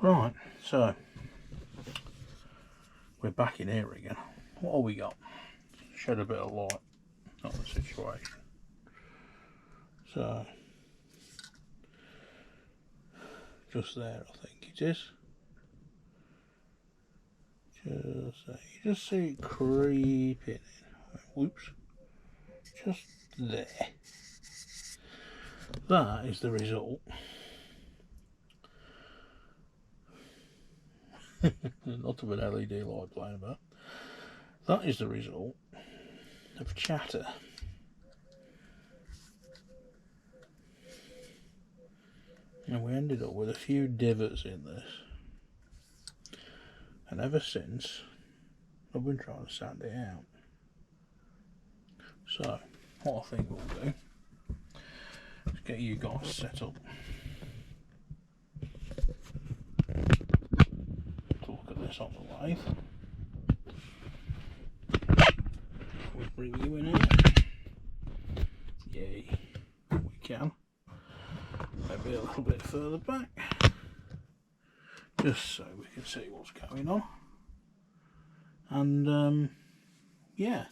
Right, so we're back in here again. What have we got? Shed a bit of light on the situation. So, just there, I think it is. Just there. You just see it creeping in. Whoops. Just there. That is the result. Not of an LED light playing about. That is the result of chatter. And we ended up with a few divots in this. And ever since, I've been trying to sand it out. So, what I think we'll do is get you guys set up. To look at this on the lathe. We'll bring you in here. Yay, we can. Maybe a little bit further back. Just so we can see what's going on. And, yeah.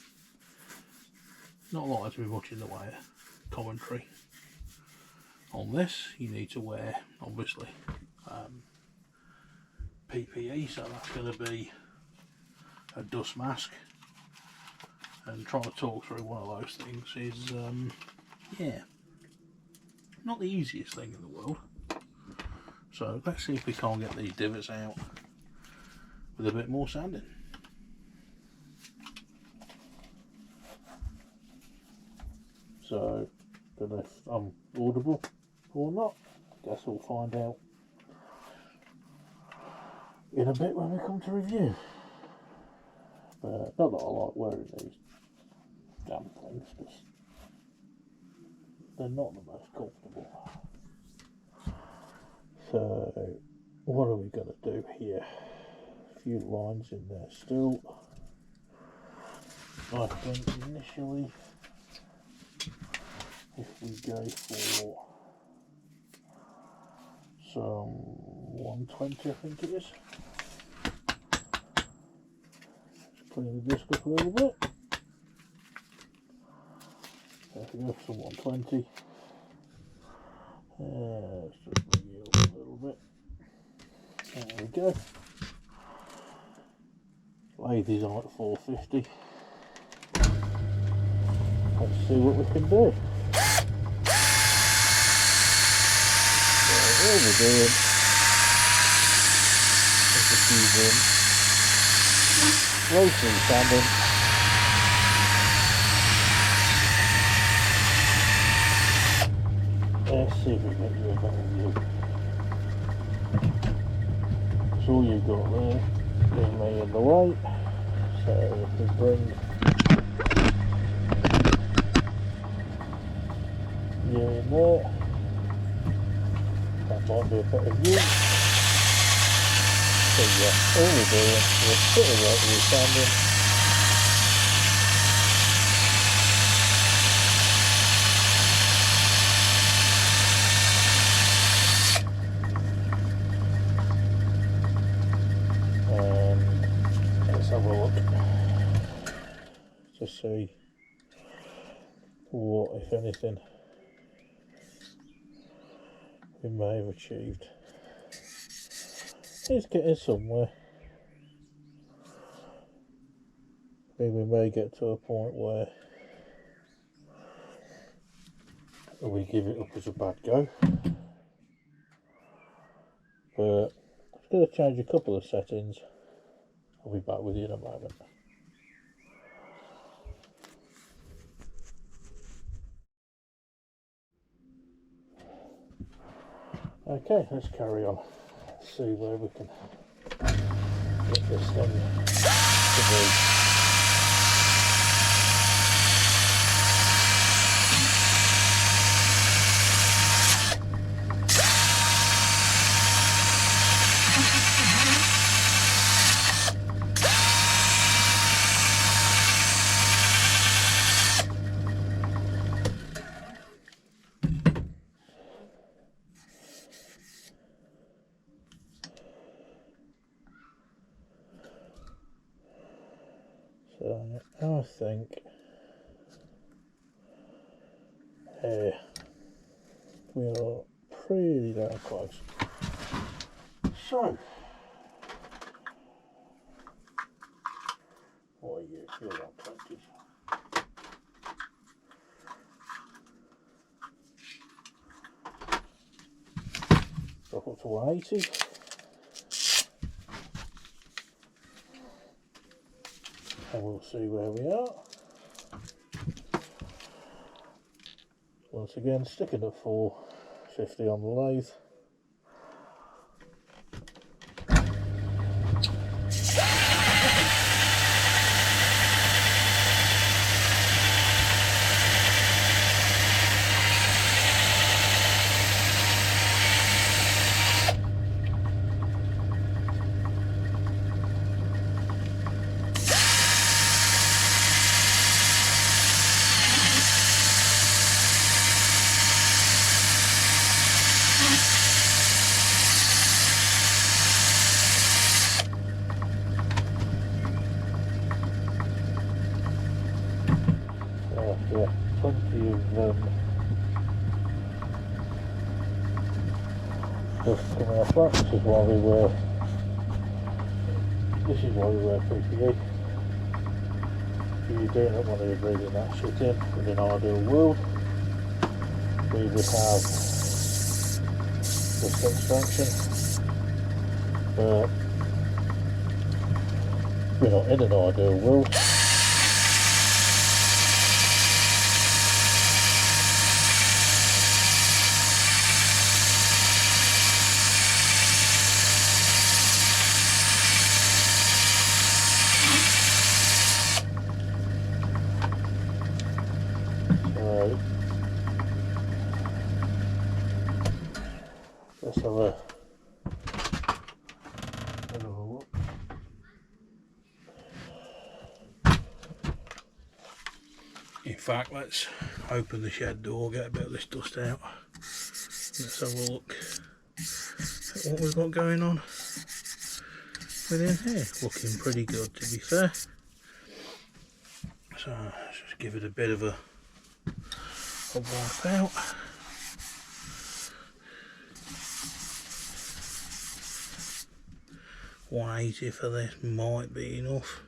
Not likely to be much in the way of commentary on this. You need to wear, obviously, PPE, so that's going to be a dust mask, and trying to talk through one of those things is, yeah, not the easiest thing in the world. So let's see if we can't get these divots out with a bit more sanding. So, don't know if I'm audible or not. Guess we'll find out in a bit when we come to review. But not that I like wearing these damn things, because they're not the most comfortable. So, what are we going to do here? A few lines in there still. I think initially, if we go for some 120, I think it is. Just clean the disc up a little bit. So if we go for some 120, let's just bring it up a little bit. There we go. Lathe is on at 450. Let's see what we can do. So all we're doing is just using low speed sanding. Let's see if we can get you a better view. So all you've got there is me in the way. So if we bring you in there, that might be a better view. So yeah, all we're doing is put the right with sanding. Have a look to see what, if anything, we may have achieved. It's getting somewhere. I mean, we may get to a point where we give it up as a bad go, but I'm going to change a couple of settings. I'll be back with you in a moment. Okay, let's carry on. Let's see where we can get this thing to be. So I think we are pretty damn close. So, what are you? You're on 20. Drop up to 180. And we'll see where we are. Once again, sticking at 450 on the lathe. Yeah, plenty of stuff coming off that. This is why we wear PPE. If you don't want to be breathing that shit in an ideal world, we would have this extraction, but we're not in an ideal world. Let's have another look. In fact, let's open the shed door, get a bit of this dust out. Let's have a look at what we've got going on within here. Looking pretty good, to be fair. So let's just give it a bit of a wipe out. $180 for this might be enough.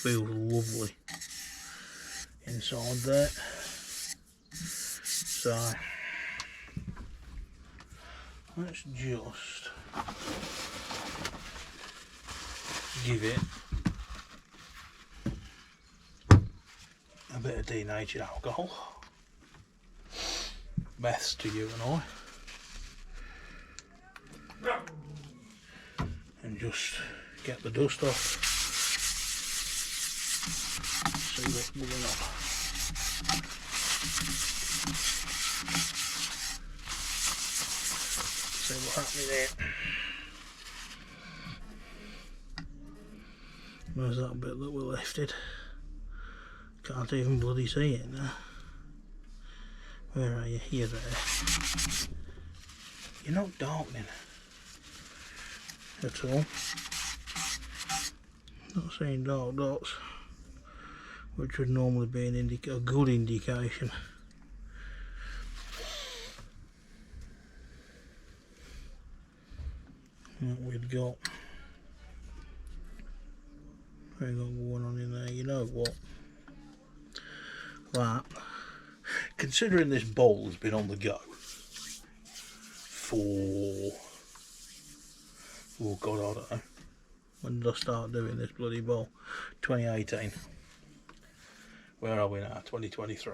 Feels lovely inside there. So let's just give it a bit of denatured alcohol. Best to you and I. And just get the dust off. See what's moving up. See what's happening there. Where's that bit that we lifted? Can't even bloody see it now. Where are you? You're there. You're not darkening at all. Not seeing dark dots, which would normally be a good indication. What we've got going on in there. You know what? That, considering this bowl has been on the go for, oh God, I don't know. When did I start doing this bloody bowl? 2018. Where are we now? 2023.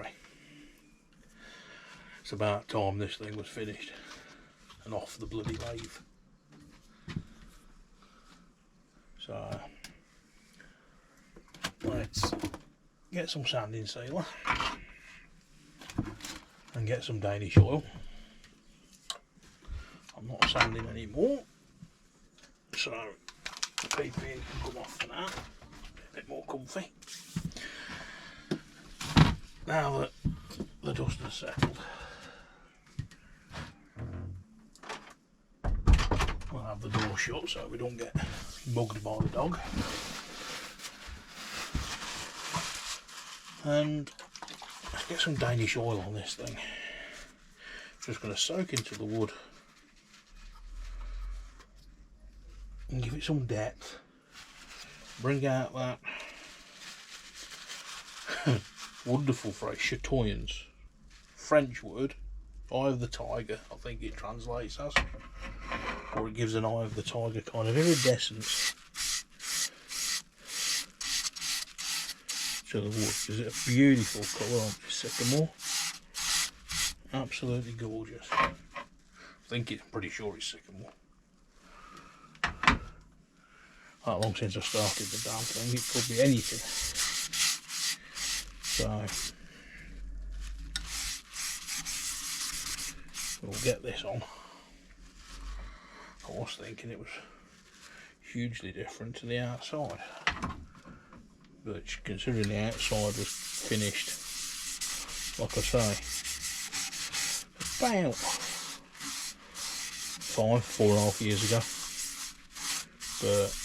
It's about time this thing was finished and off the bloody lathe. So let's get some sanding sealer and get some Danish oil. I'm not sanding anymore, so the PP can come off for now. A bit more comfy. Now that the dust has settled, we'll have the door shut so we don't get bugged by the dog. And let's get some Danish oil on this thing. Just going to soak into the wood and give it some depth. Bring out that wonderful phrase, chatoyance, French word, eye of the tiger, I think it translates as, or it gives an eye of the tiger kind of iridescence to the wood. Is it a beautiful colour on this sycamore? Absolutely gorgeous. I'm pretty sure it's sycamore. That long since I started the damn thing, it could be anything. So we'll get this on. I was thinking it was hugely different to the outside, but considering the outside was finished, like I say, about 4.5 years ago, but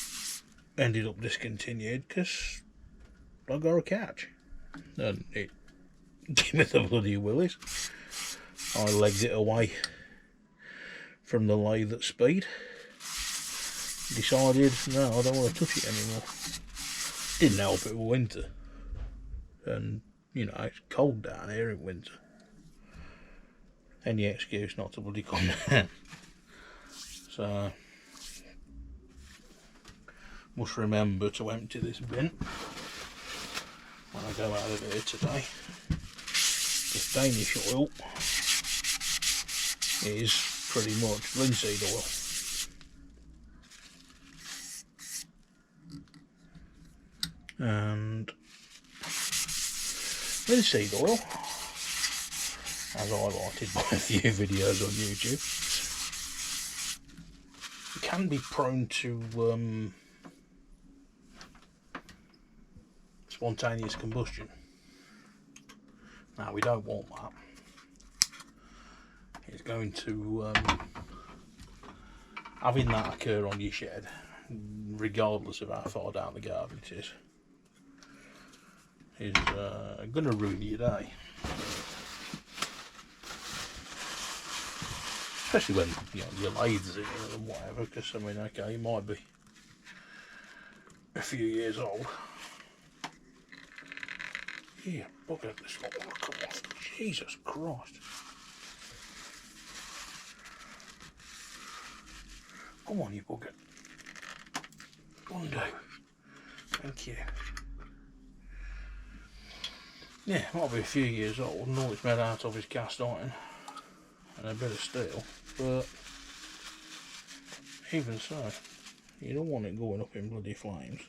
ended up discontinued because I got a catch and it gave me the bloody willies. I legged it away from the lathe at speed, decided no, I don't want to touch it anymore. Didn't help it was winter, and you know it's cold down here in winter. Any excuse not to bloody come down. So must remember to empty this bin when I go out of here today. This Danish oil is pretty much linseed oil. And linseed oil, as highlighted by a few videos on YouTube, can be prone to spontaneous combustion. Now we don't want that. It's going to having that occur on your shed, regardless of how far down the garden it is going to ruin your day. Especially when your lathes in it and whatever, because I mean, okay, it might be a few years old. Yeah, bugger, this one will come off. Jesus Christ. Come on, you bugger. Undo. Thank you. Yeah, might be a few years old and all it's made out of is cast iron and a bit of steel, but even so, you don't want it going up in bloody flames.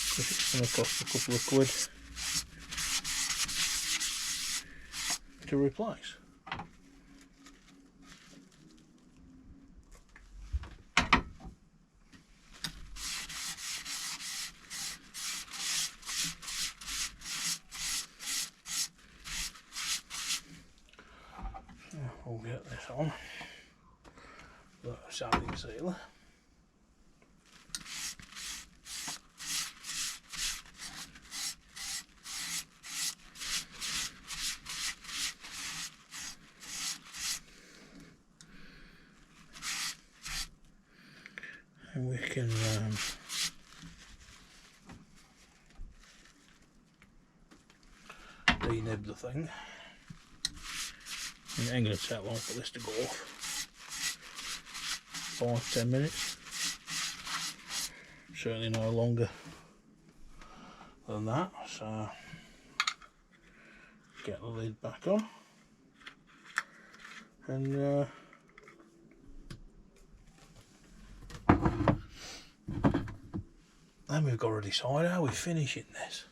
Because it's going to cost a couple of quid to replace. We'll get this on the sanding sealer. And we can denib the thing. It ain't going to take long for this to go off. 5-10 minutes. Certainly no longer than that. So get the lid back on, and then we've got to decide how we're finishing this.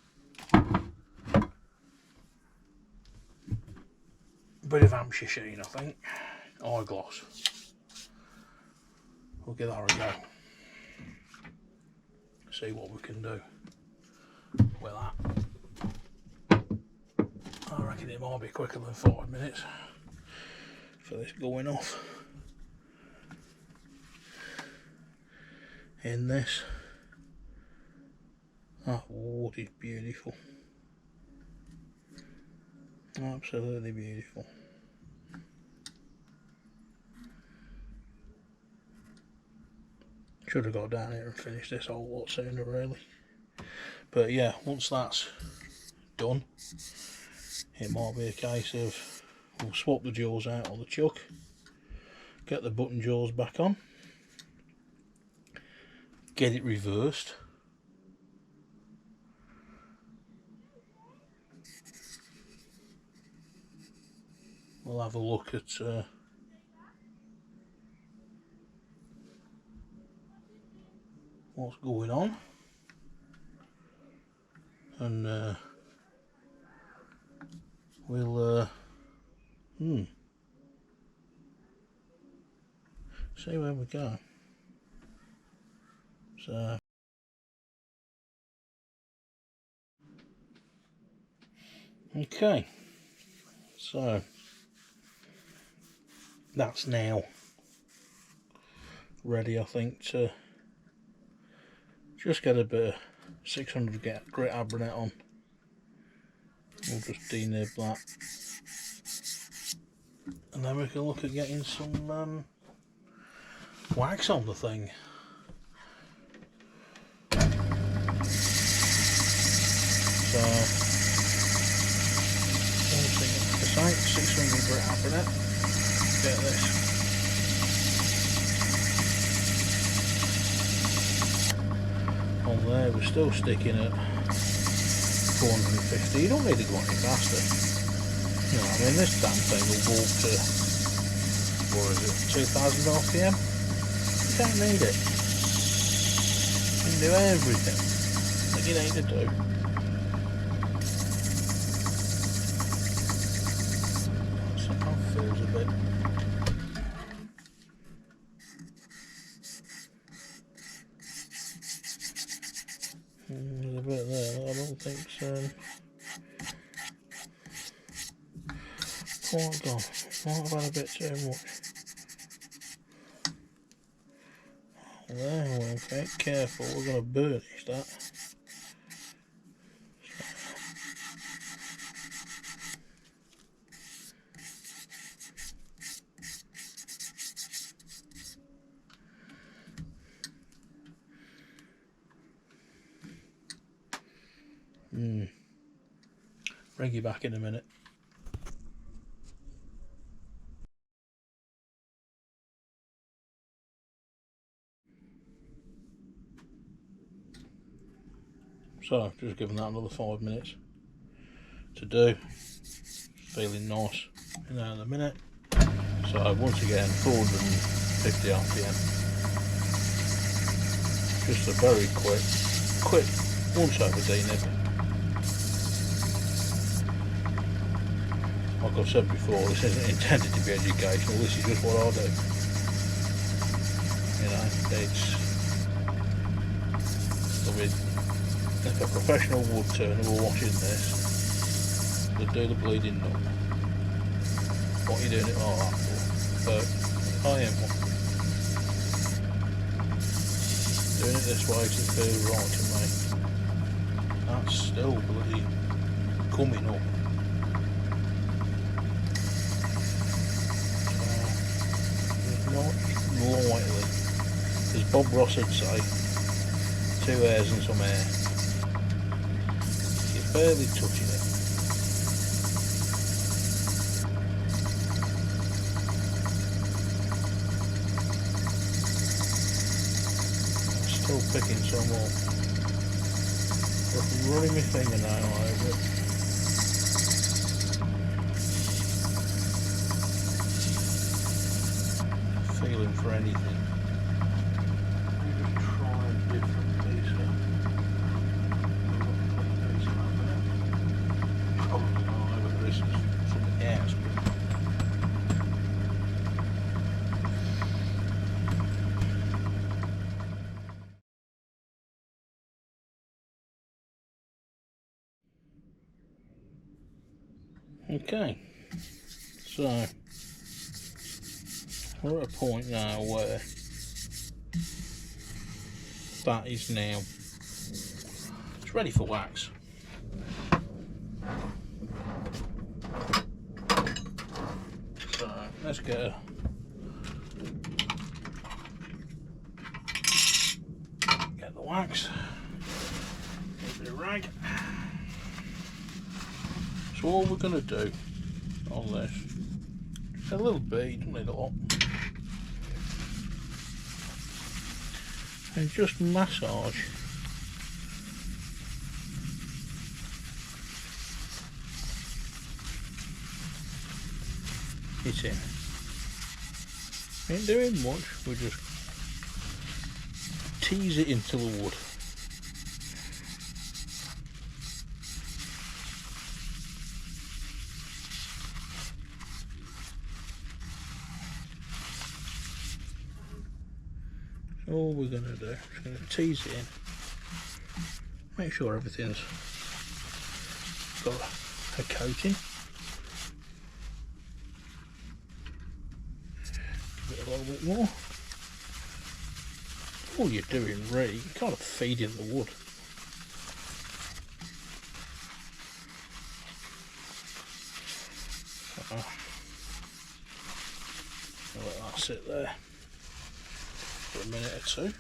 Bit of Hampshire sheen, I think. Eye gloss. We'll give that a go. See what we can do with that. I reckon thinking it might be quicker than 5 minutes for this going off in this. That wood is beautiful, absolutely beautiful. Should have got down here and finished this a whole lot sooner really, but yeah, once that's done it might be a case of we'll swap the jaws out on the chuck, get the button jaws back on, get it reversed, we'll have a look at what's going on, and we'll see where we go. So okay, so that's now ready, I think, to just get a bit of 600 grit abranet on. We'll just denib that, and then we can look at getting some wax on the thing. So, like I say, 600 grit abranet. Get this. On there, we're still sticking at 450. You don't need to go any faster. You know, I mean, this damn thing will go up to, what is it, 2000 RPM? You don't need it. You can do everything that you need to do. That feels a bit. There's a bit there that I don't think's quite gone. Might have had a bit too much. There, okay, careful, we're going to burnish that. Bring you back in a minute. So, just giving that another 5 minutes to do. Feeling nice in there in a minute. So, once again, 450 RPM. Just a very quick once over denib. Like I've said before, this isn't intended to be educational, this is just what I do. You know, it's, I mean, if a professional wood turner were watching this, they'd do the bleeding nut. What are you doing it like that for? But I am one. Doing it this way because it feels right to me. That's still bloody coming up. Not lightly, as Bob Ross would say, 2 hairs and some air. You're barely touching it. I'm still picking some up. I'm running my fingernail over it. Feeling for anything. Let me just try a different piece here. Oh, I don't know whether this is something else. Okay, so we're at a point now where that is now, it's ready for wax. So let's get the wax, a bit of rag. So all we're going to do on this, a little bit, you don't need a lot, and just massage it in. Ain't doing much, we just tease it into the wood. All we're going to do is going to tease it in, make sure everything's got a coating. Give it a little bit more. All you're doing really, you're kind of feeding the wood. I'll let that sit there for a minute or two,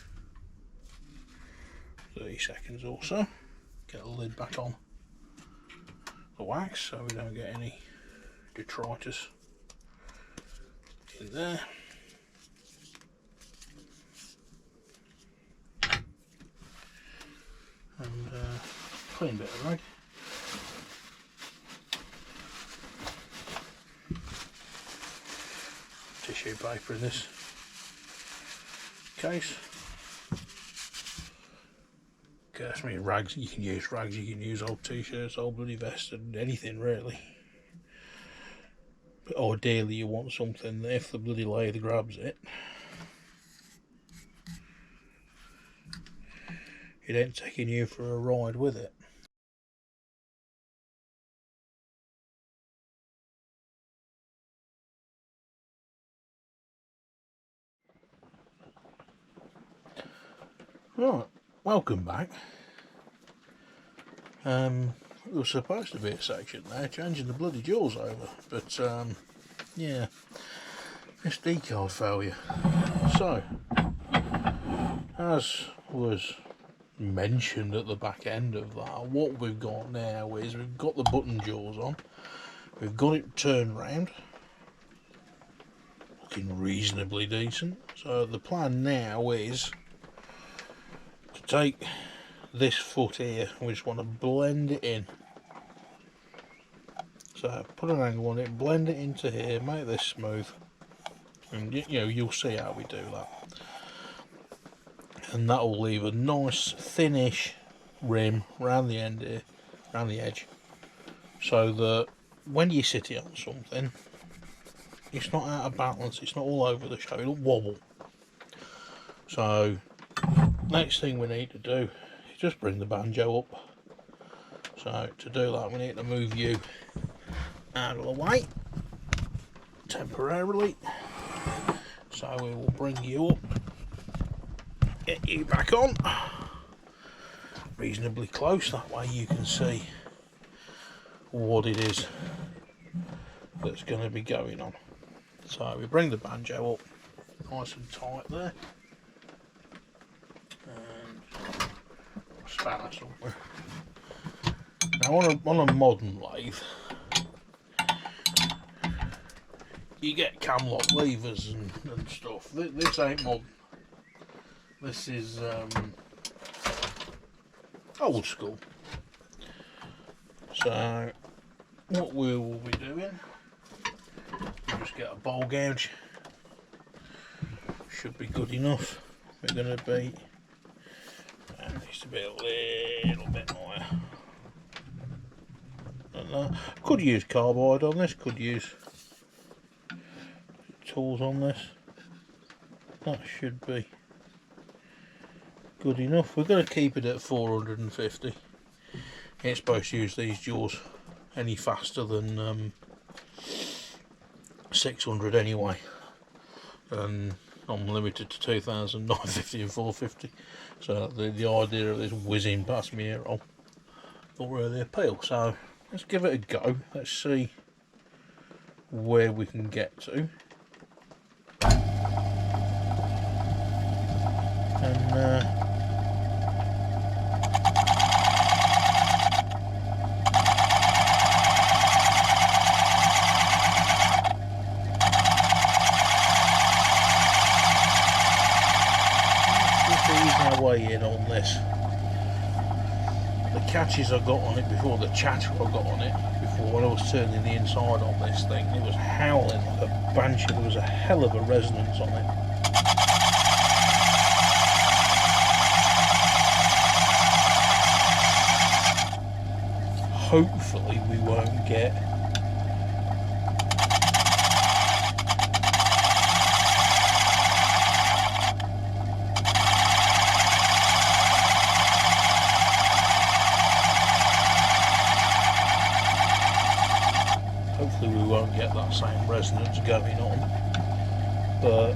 30 seconds or so. Get the lid back on the wax so we don't get any detritus in there. And clean bit of rag. Tissue paper in this case. I mean, rags, you can use rags, you can use old t-shirts, old bloody vests, and anything really. But ideally you want something that if the bloody lathe grabs it, it ain't taking you for a ride with it. Right, welcome back. There was supposed to be a section there changing the bloody jaws over, but yeah, SD card failure. So, as was mentioned at the back end of that, what we've got now is we've got the button jaws on, we've got it turned round, looking reasonably decent. So the plan now is to take this foot here, we just want to blend it in. So put an angle on it, blend it into here, make this smooth, and you know, you'll see how we do that. And that will leave a nice thinnish rim round the end here, round the edge, so that when you sit it on something, it's not out of balance, it's not all over the show, it'll wobble. So next thing we need to do is just bring the banjo up. So to do that we need to move you out of the way temporarily. So we will bring you up, get you back on reasonably close, that way you can see what it is that's going to be going on. So we bring the banjo up nice and tight there, and spanner somewhere. Now on a modern lathe you get cam lock levers and stuff. This ain't modern. This is old school. So what we will be doing, we'll just get a bowl gouge. Should be good enough. We're going to be, it needs to be a little bit higher than that. Could use carbide on this, could use tools on this. That should be good enough. We're going to keep it at 450. It's supposed to use these jaws any faster than 600 anyway, and I'm limited to 2,950 and 450, so the idea of this whizzing past me here don't really appeal. So let's give it a go. Let's see where we can get to, and our way in on this. The catches I got on it before, the chatter I got on it before, when I was turning the inside on this thing, it was howling like a banshee. There was a hell of a resonance on it. Hopefully we won't get that same resonance going on, but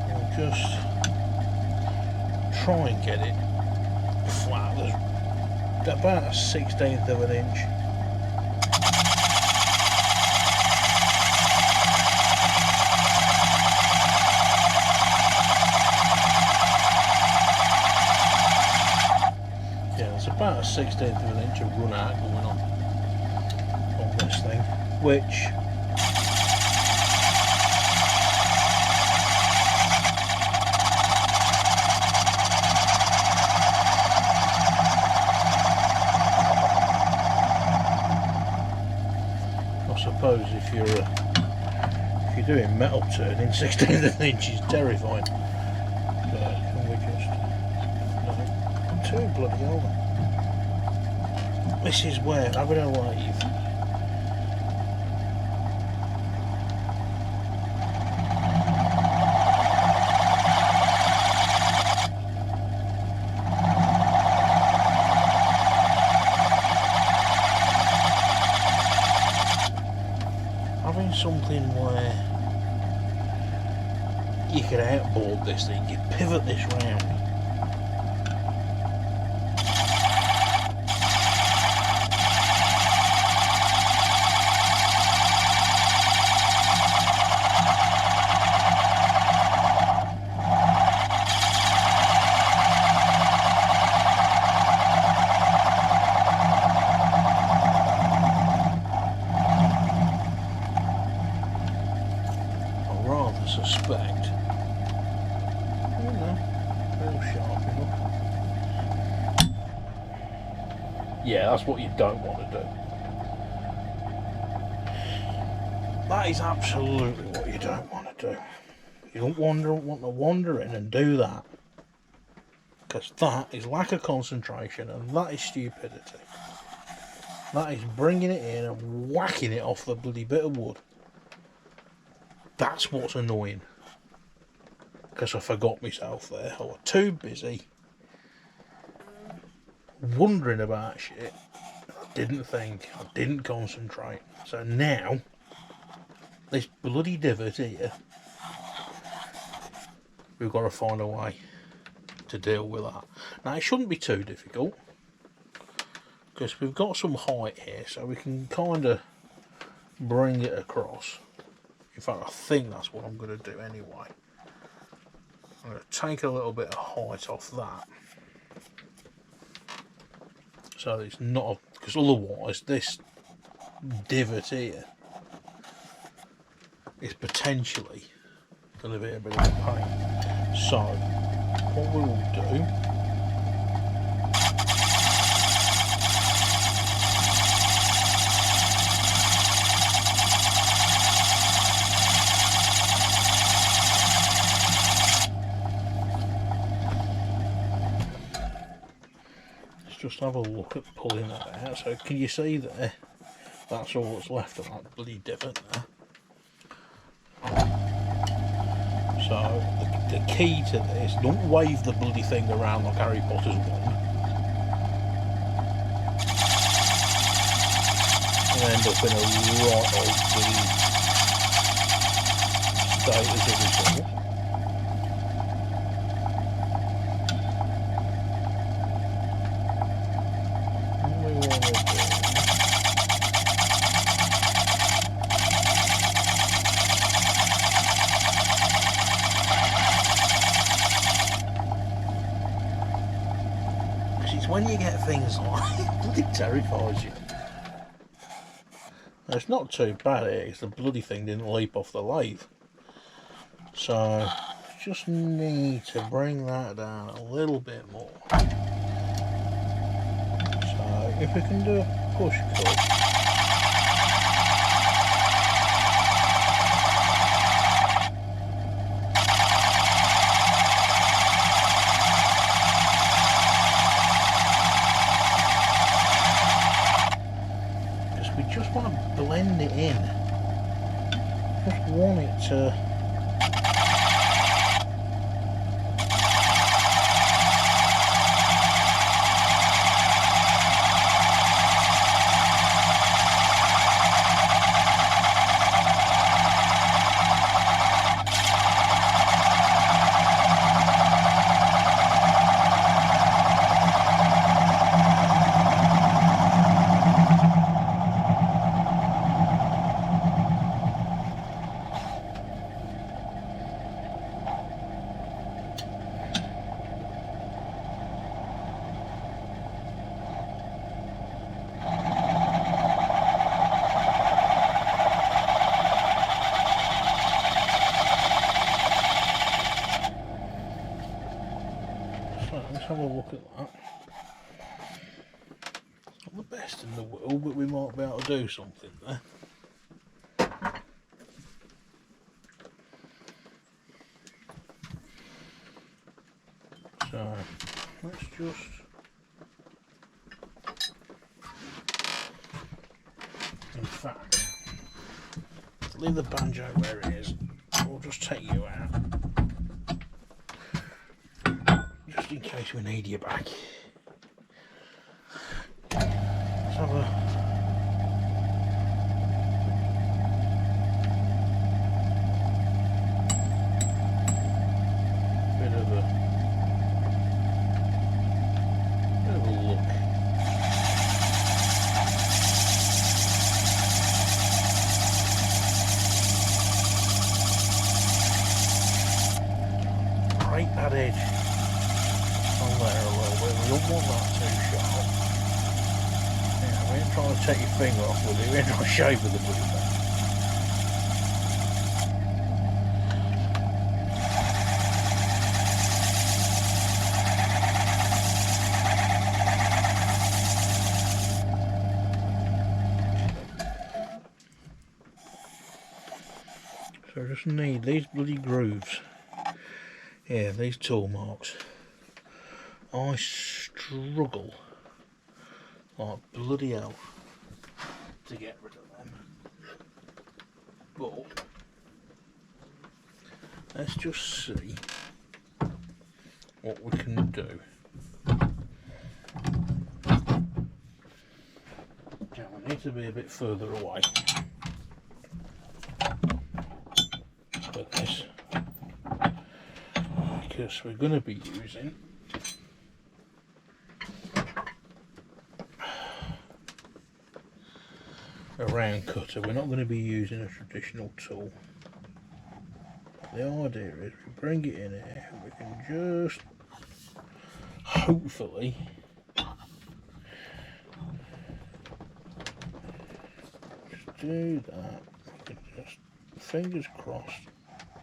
I'll just try and get it flat. There's about a 1/16 of an inch. About a 1/16 of an inch of run out going on this thing, which I suppose if you're doing metal turning, 1/16 of an inch is terrifying. But can we just too bloody over? This is where having a lathe having something where you could outboard this thing, you pivot this round. Suspect. Oh no, very sharp enough. Yeah, that's what you don't want to do. That is absolutely what you don't want to do. You don't want to wander in and do that, because that is lack of concentration and that is stupidity. That is bringing it in and whacking it off the bloody bit of wood. That's what's annoying, because I forgot myself there. I was too busy wondering about shit. I didn't think, I didn't concentrate. So now, this bloody divot here, we've got to find a way to deal with that. Now it shouldn't be too difficult, because we've got some height here, so we can kind of bring it across. In fact, I think that's what I'm going to do anyway. I'm going to take a little bit of height off that, so it's not, because otherwise this divot here is potentially going to be a bit of a pain. So what we will do, just have a look at pulling that out. So can you see there? That's all that's left of that bloody divot there. So the key to this, don't wave the bloody thing around like Harry Potter's wand. And end up in a right old bloody state as a result. When you get things like it bloody terrifies you. It's not too bad here because the bloody thing didn't leap off the lathe. So just need to bring that down a little bit more. So if we can do a push cut. Just want to blend it in. Just want it to have a look at that. It's not the best in the world, but we might be able to do something there. So let's just in fact leave the banjo where it is. We'll just take you out. Just in case we need you back. Let's have a bit of a look. Break that edge on there a little bit. We don't want that too sharp. Yeah, we ain't trying to take your finger off with it. We ain't trying to shave with the bloody thing. So I just need these bloody grooves. Yeah, these tool marks. I struggle like bloody hell to get rid of them. But let's just see what we can do. Now we need to be a bit further away for this, because we're going to be using a round cutter. We're not going to be using a traditional tool. The idea is we bring it in here, we can just hopefully just do that. We can just, fingers crossed,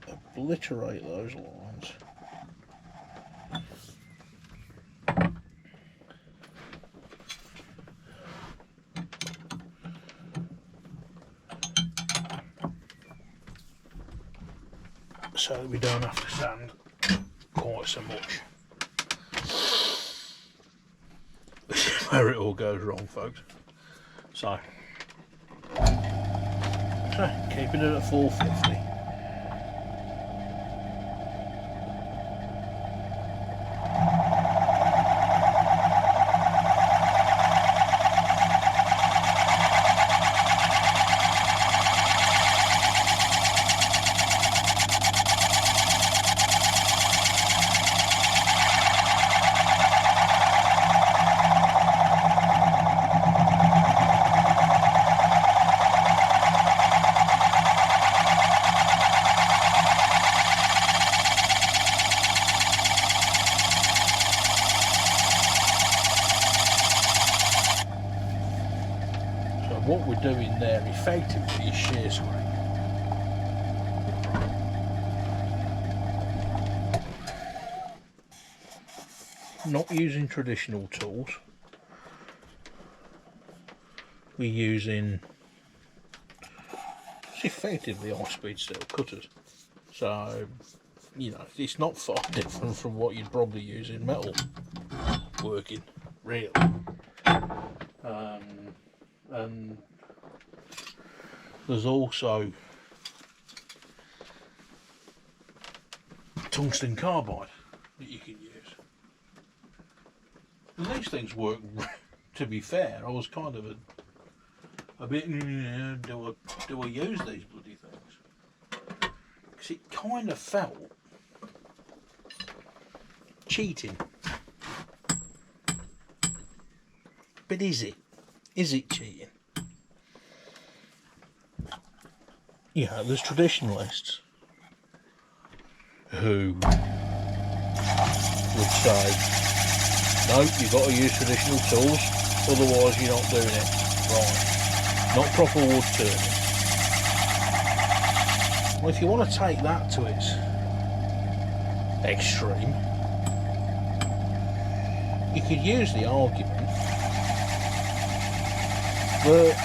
obliterate those lines. So that we don't have to sand quite so much. where it all goes wrong, folks. So keeping it at 450. What we're doing there effectively is shear scrape. Not using traditional tools, we're using effectively high-speed steel cutters. So, you know, it's not far different from what you'd probably use in metal working, really. And there's also tungsten carbide that you can use. And these things work, to be fair. I was kind of a bit, do I use these bloody things? Because it kind of felt cheating. But is it? Is it cheating? You know, there's traditionalists who would say, no, you've got to use traditional tools, otherwise you're not doing it right. Not proper wood turning. Well, if you want to take that to its extreme, you could use the argument that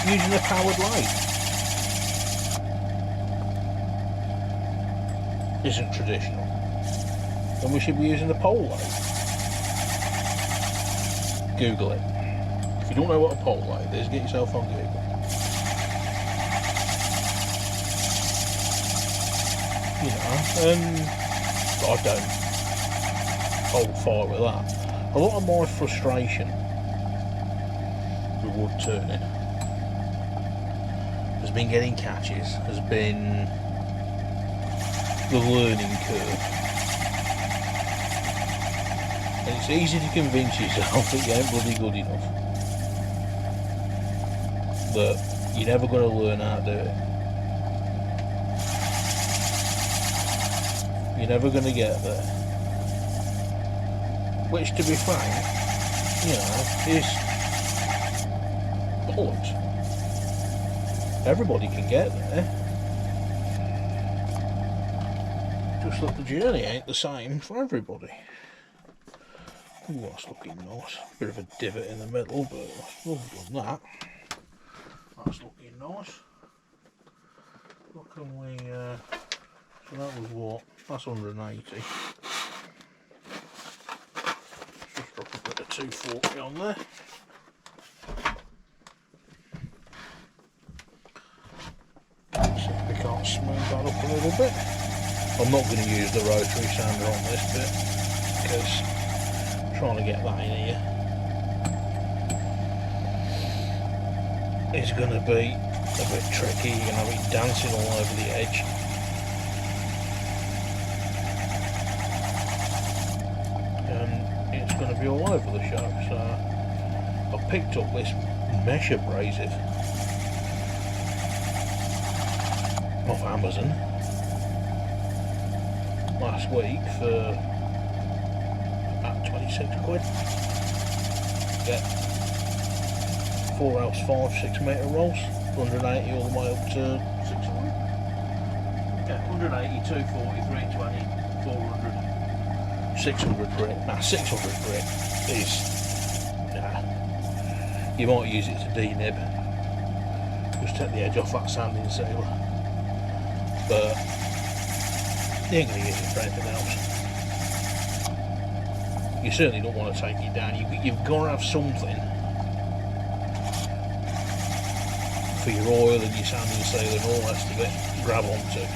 using a powered lathe isn't traditional, then we should be using a pole lathe. Google it. If you don't know what a pole lathe is, get yourself on Google. You know, I don't hold fire with that. A lot of my frustration with wood turning has been getting catches, has been the learning curve. And it's easy to convince yourself that you ain't bloody good enough, that you're never going to learn how to do it, you're never going to get there, which, to be frank, you know, is bollocks. Everybody can get there, just that the journey ain't the same for everybody. Ooh, that's looking nice. Bit of a divot in the middle, but we've done that. That's looking nice. What can we, so that was what? That's 180. Just drop a bit of 240 on there. See if we can't smooth that up a little bit. I'm not going to use the rotary sander on this bit, because trying to get that in here is going to be a bit tricky. You're going to be dancing all over the edge. And it's going to be all over the show. So I picked up this mesh abrasive off Amazon last week for about 26 quid. Get 4 5 6 metre rolls, 180 all the way up to 600. Yeah, 180, 240, 320, 400, 600 grit. Now 600 grit is, you might use it to denib, just take the edge off that sanding sealer, but you ain't going to use it for anything else. you certainly don't want to take it down. You've got to have something for your oil and your sanding sealer and all the rest of it grab onto.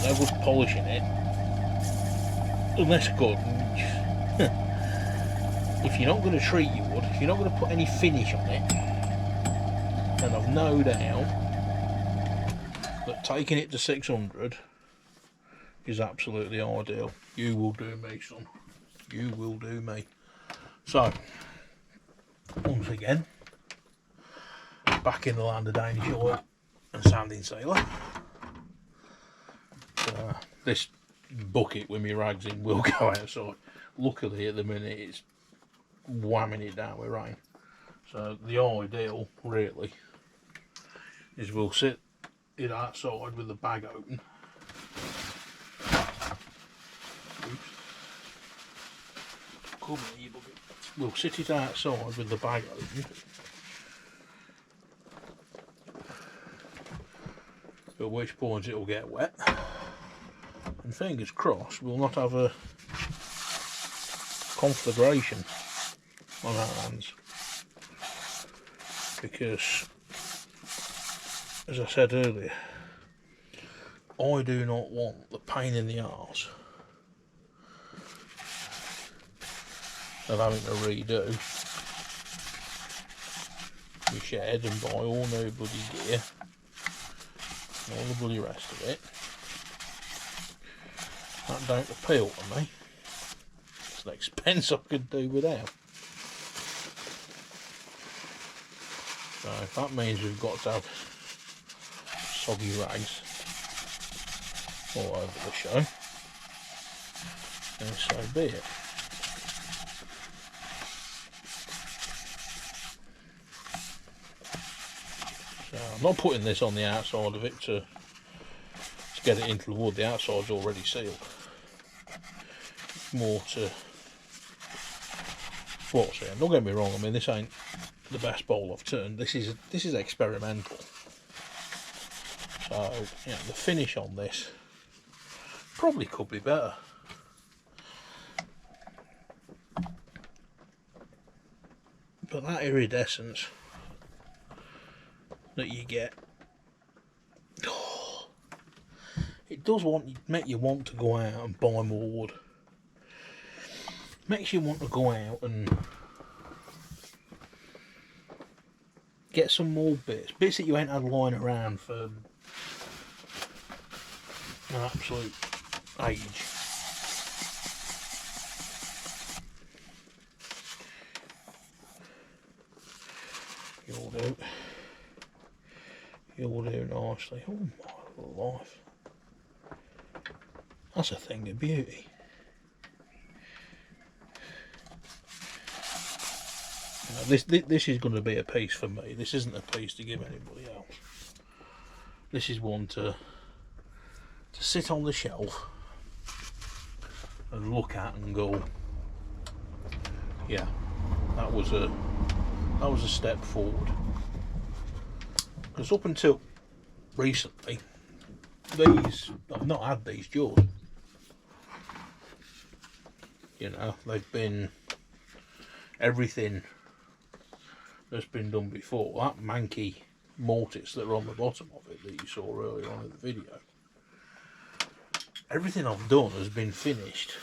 No good polishing it unless good. If you're not going to treat your wood, if you're not going to put any finish on it, then I've no doubt that taking it to 600 is absolutely ideal. You will do me, son. You will do me. So, once again, back in the land of Danish oil and sanding sealer. This bucket with my rags in will go outside. Luckily at the minute it's whamming it down with rain. So the ideal really is we'll sit it outside with the bag open. Come here, you bucket. We'll sit it outside with the bag open. At which point it will get wet. And fingers crossed we'll not have a conflagration on our hands. Because, as I said earlier, I do not want the pain in the arse of having to redo my shed and buy all new bloody gear and all the bloody rest of it. That don't appeal to me. It's an expense I could do without. So if that means we've got to have soggy rags all over the show, then so be it. So I'm not putting this on the outside of it to get it into the wood. The outside's already sealed. It's more to what's here. Don't get me wrong. I mean, this ain't the best bowl I've turned. This is experimental. So you know, the finish on this probably could be better. But that iridescence that you get, it does make you want to go out and buy more wood. Makes you want to go out and get some more bits that you ain't had lying around for an absolute age. You'll do nicely. Oh my life. That's a thing of beauty. Now, this is going to be a piece for me. This isn't a piece to give anybody else. This is one to sit on the shelf and look at and go, yeah, that was a step forward. Because up until recently, I've not had these jaws. You know, they've been everything that's been done before. That manky mortise that are on the bottom of it that you saw earlier on in the video. Everything I've done has been finished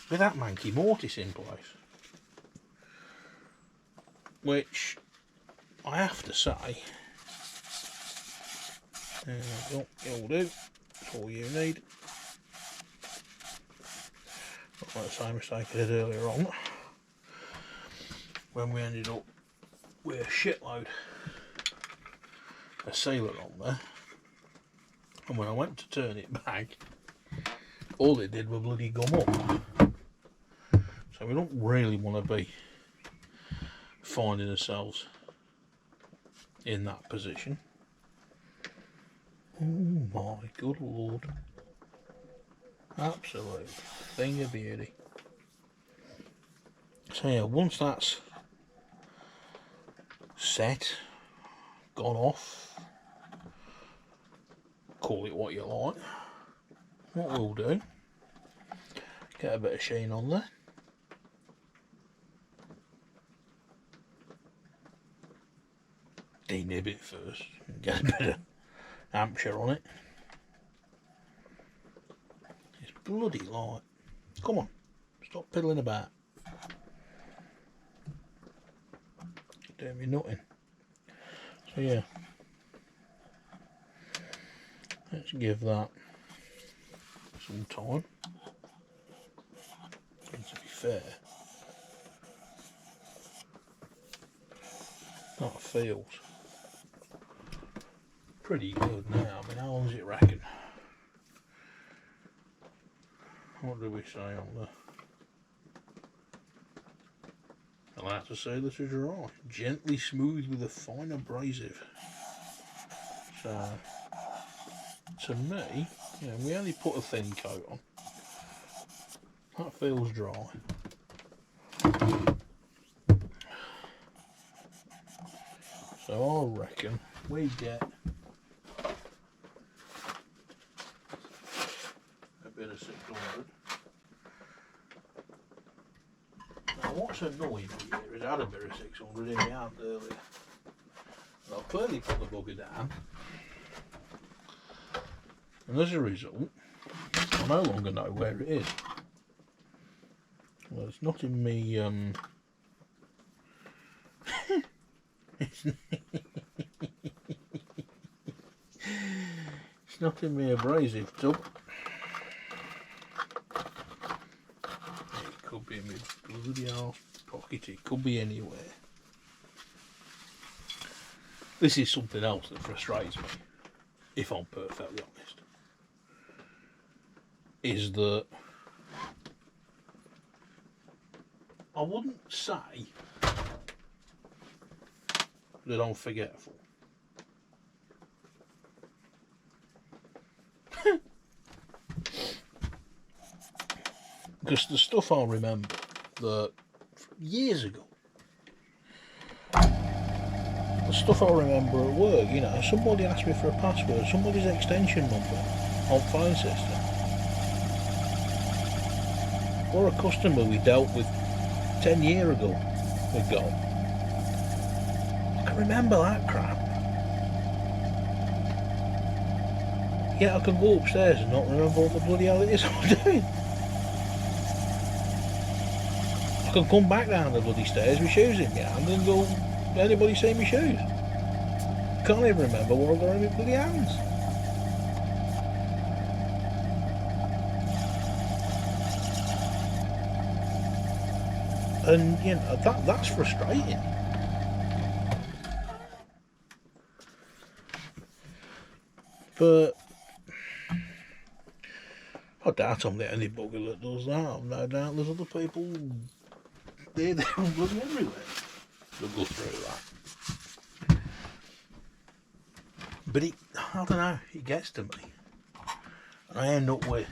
with that manky mortise in place. Which, I have to say, it'll do. That's all you need. Not like the same mistake I did earlier on, when we ended up with a shitload of sealer on there, and when I went to turn it back, all it did was bloody gum up. So we don't really want to be finding ourselves in that position. Oh my good lord. Absolute thing of beauty. So yeah, once that's set, gone off, call it what you like, what we'll do, Get a bit of sheen on there. Denib it first and get a bit of Hampshire on it. It's bloody light. Come on, stop piddling about. Doing me nothing. So yeah, let's give that some time. And to be fair, that feels pretty good now. I mean, how long does it reckon? What do we say on the... I'll have to say this is dry. Gently smooth with a fine abrasive. So, to me, you know, we only put a thin coat on. That feels dry. So I reckon we get a bit of 600. Now what's annoying me here is I had a bit of 600 in my hand earlier. And I've clearly put the bugger down. And as a result, I no longer know where it is. Well, it's not in me, it's not in me abrasive tub. It could be in my bloody arse pocket, it could be anywhere. This is something else that frustrates me, if I'm perfectly honest, is that I wouldn't say that I'm forgetful. Because the stuff I remember that years ago, the stuff I remember at work, you know, somebody asked me for a password, somebody's extension number on phone system, or a customer we dealt with 10 years ago we got. I can remember that crap. Yet I can go upstairs and not remember what the bloody hell it is I'm doing. I can come back down the bloody stairs with shoes in my hand and go, anybody see my shoes? Can't even remember what I've got in my bloody hands. And you know, that's frustrating. But I doubt I'm the only bugger that does that. I've no doubt there's other people there and bloody everywhere that go through that. But it, I don't know, it gets to me. I end up with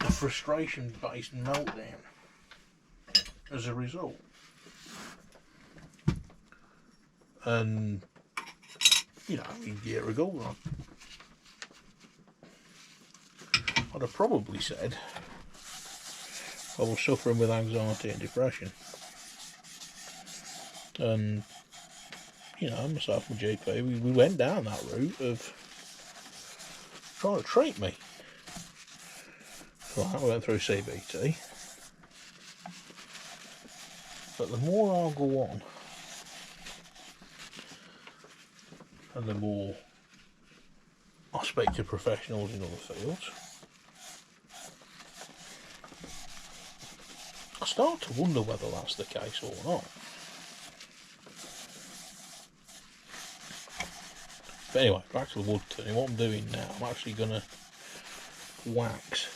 a frustration-based meltdown as a result. And, you know, a year ago, I'd have probably said I was suffering with anxiety and depression. And, you know, myself and GP, we went down that route of trying to treat me. Right, we went through CBT. But the more I go on, and the more I speak to professionals in other fields, I start to wonder whether that's the case or not. But anyway, back to the wood turning. What I'm doing now, I'm actually going to wax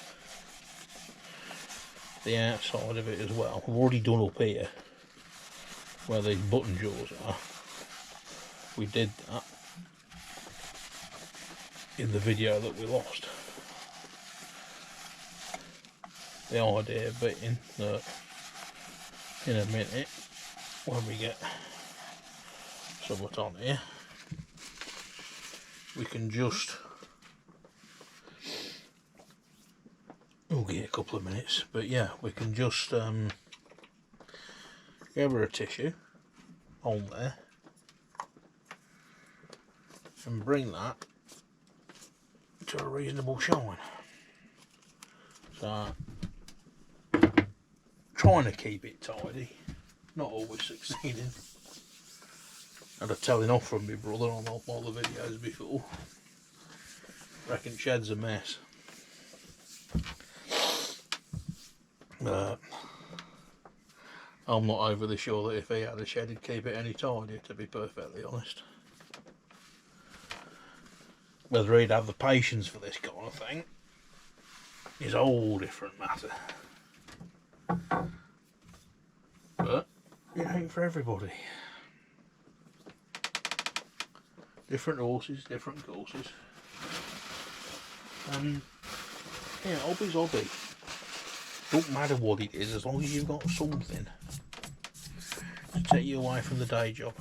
the outside of it as well. I've already done up here where these button jaws are. We did that in the video that we lost. The idea being that in a minute, when we get somewhat on here, we can just We'll get a couple of minutes, but yeah, we can just give her a tissue on there and bring that to a reasonable shine. So, trying to keep it tidy, not always succeeding. Had a telling off from my brother on all the videos before. Reckon shed's a mess. I'm not overly sure that if he had a shed he'd keep it any tidier, to be perfectly honest. Whether he'd have the patience for this kind of thing is a whole different matter. But it ain't for everybody. Different horses, different courses. And yeah, hobby's hobby. Don't matter what it is, as long as you've got something to take you away from the day job.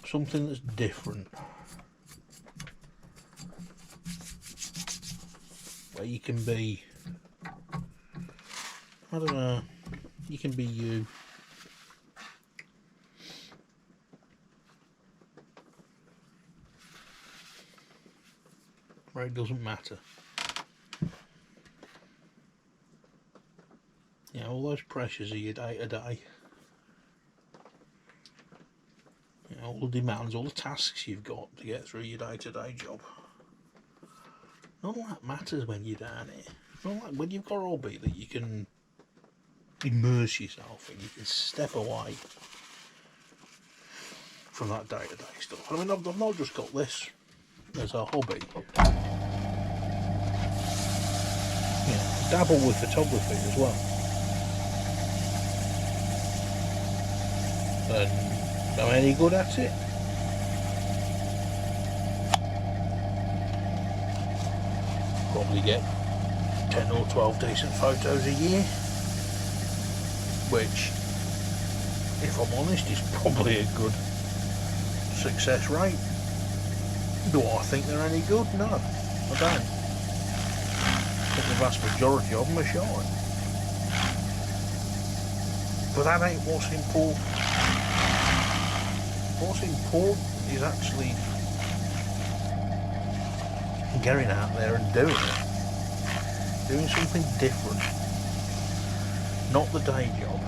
Something that's different. Where you can be, I don't know, you can be you. Where it doesn't matter. Yeah, all those pressures of your day to day. You know, all the demands, all the tasks you've got to get through your day to day job. None of that matters when you're down here. Not like when you've got a hobby that you can immerse yourself in, you can step away from that day to day stuff. I mean, I've not just got this as a hobby. Yeah, dabble with photography as well. And am I any good at it? Probably get 10 or 12 decent photos a year, which, if I'm honest, is probably a good success rate. Do I think they're any good? No, I don't. I think the vast majority of them are shite. But that ain't what's important. What's important is actually getting out there and doing it. Doing something different. Not the day job.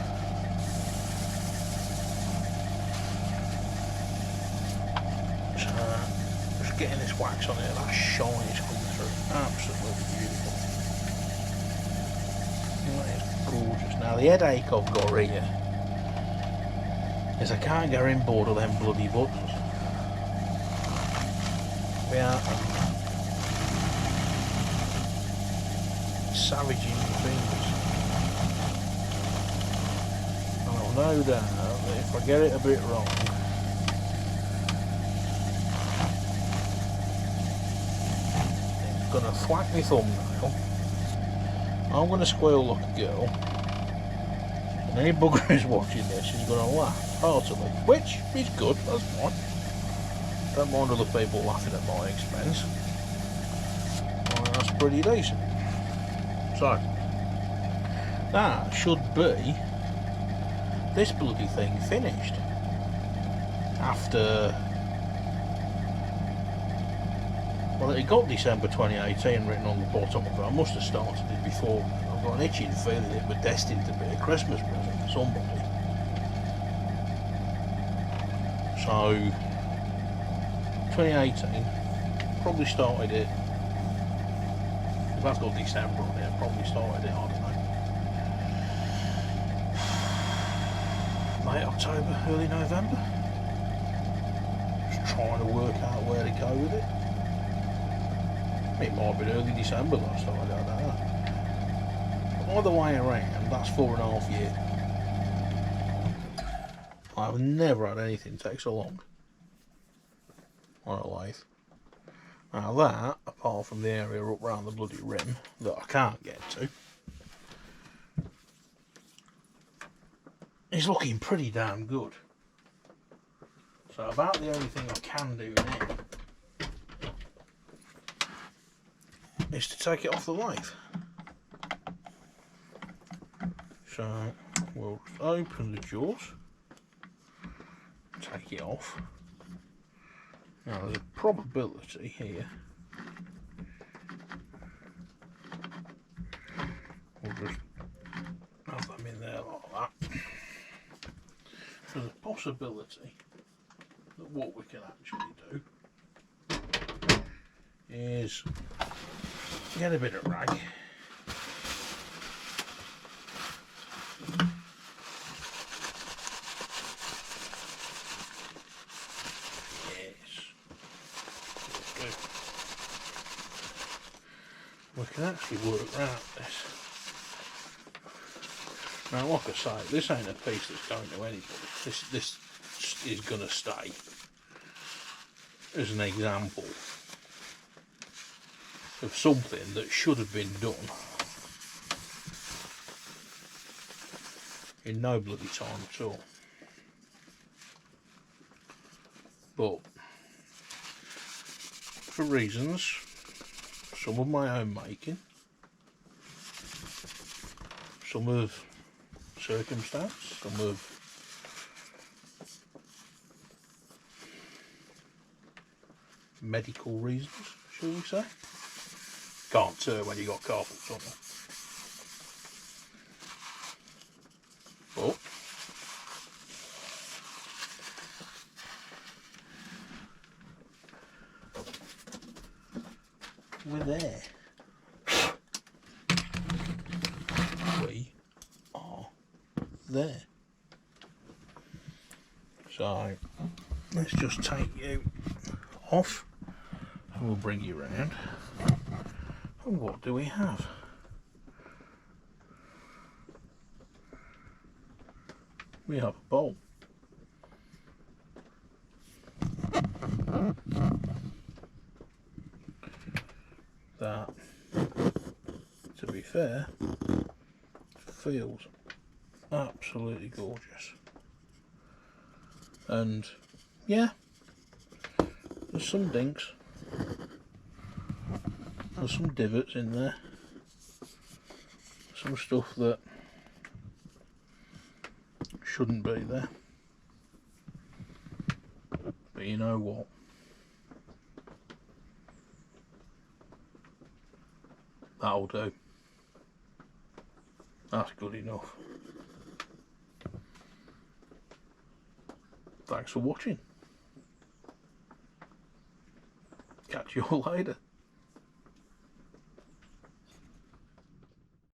So, just getting this wax on it, that shine is coming through. Absolutely beautiful. That is gorgeous. Now the headache I've got here is I can't get in board of them bloody buttons. We are savaging the fingers. And I've no doubt that if I get it a bit wrong, it's going to thwack my thumbnail. I'm going to squeal like a girl. And any bugger who's watching this is going to laugh heartily, which is good, that's fine. Don't mind other people laughing at my expense. Well, that's pretty decent. So, that should be this bloody thing finished. After, well, it got December 2018 written on the bottom of it. I must have started it before. I've got an itching feeling it was destined to be a Christmas present for somebody. So, 2018, probably started it, if that's got December on it, probably started it, I don't know, late October, early November. Just trying to work out where to go with it. It might have been early December that I started, I don't know. But either way around, that's 4.5 years. I've never had anything take so long on a lathe. Now that, apart from the area up round the bloody rim that I can't get to, is looking pretty damn good. So about the only thing I can do now is to take it off the lathe. So we'll just open the jaws, take it off. Now there's a probability here. We'll just have them in there like that. There's a possibility that what we can actually do is get a bit of rag, we can actually work around this. Now, like I say, this ain't a piece that's going to anybody. This is going to stay as an example of something that should have been done in no bloody time at all. But for reasons, some of my own making, some of circumstance, some of medical reasons, shall we say. Can't turn when you got carpets on there. But we're there. We are there. So let's just take you off and we'll bring you round. And what do we have? We have a bowl. That, to be fair, feels absolutely gorgeous. And yeah, there's some dinks, there's some divots in there, some stuff that shouldn't be there, but you know what, that'll do. That's good enough. Thanks for watching. Catch you all later.